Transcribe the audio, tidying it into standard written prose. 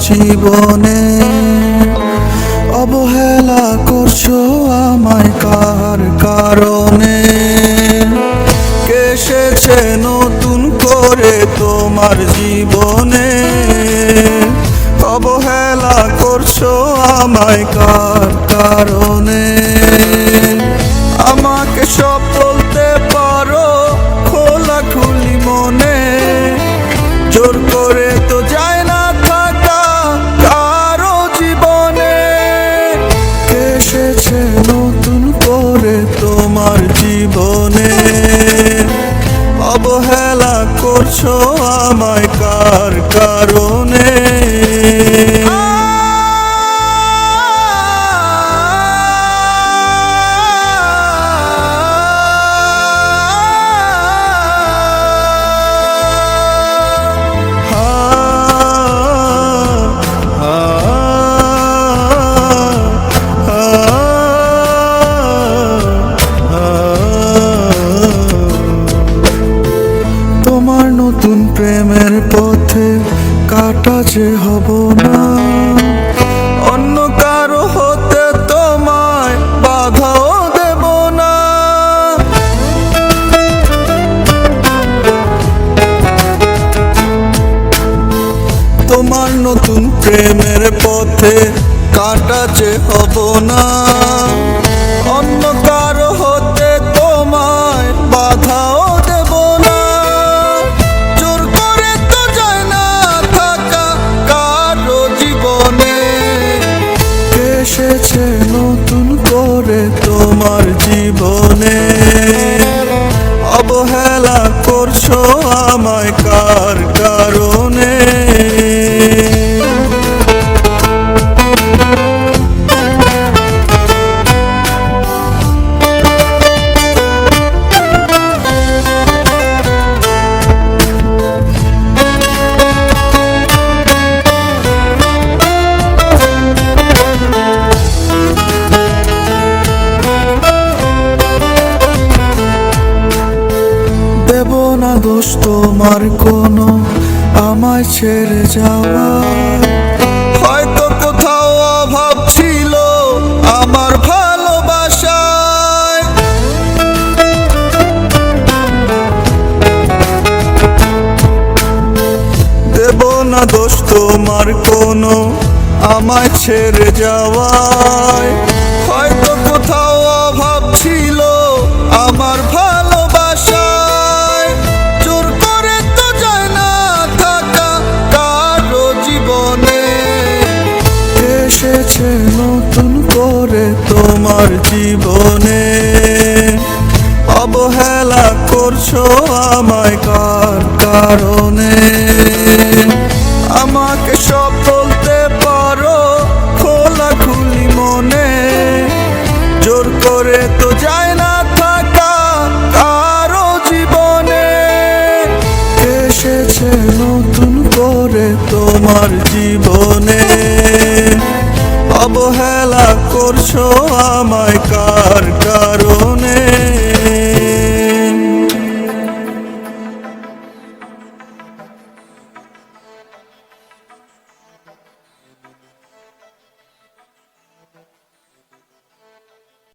জীবনে অবহেলা করছো আমায় কার কারণে? কে এসেছে নতুন করে তোমার জীবনে? অবহেলা করছো আমায় কার কারণে? আমাকে সব বলতে পারো খোলাখুলি মনে, জোর করে তো যায় না থাকা কারো জীবনে। কে এসেছে নতুন করে তোমার জীবনে? অবহেলা করছো আমায় কার কারণে? তোমার নতুন প্রেমের পথে কাটা যে হব না, অন্য কারো হতে তোমায় বাধাও দেব না। তোমার নতুন প্রেমের পথে কাটা যে হব না, অন্য কারো হতে তোমায় বাধাও দেব না। জোর করে তো যায় না থাকা কারো জীবনে। কে এসেছে নতুন করে তোমার জীবনে? অবহেলা করছো আমায় কার কারণে? দেব না দোষ তোমার কোনো আমায় ছেড়ে যাওয়া, হয়তো কোথাও অভাব ছিল আমার ভালোবাসায়। দেব না দোষ তোমার কোনো আমায় ছেড়ে যাওয়ায়, হয়তো কোথাও অভাব ছিল আমার ভালোবাসায়। জোর করে তো যায় না থাকা কারো জীবনে। এসেছে নতুন করে তোমার জীবনে? অবহেলা করছো আমায় কার কারণে? আমাকে সব বলতে পারো খোলাখুলি মনে, জোর করে তো যায় না থাকা কারো জীবনে। এসেছে নতুন করে তোমার জীবনে? অবহেলা করছো আমায় কার কারণে?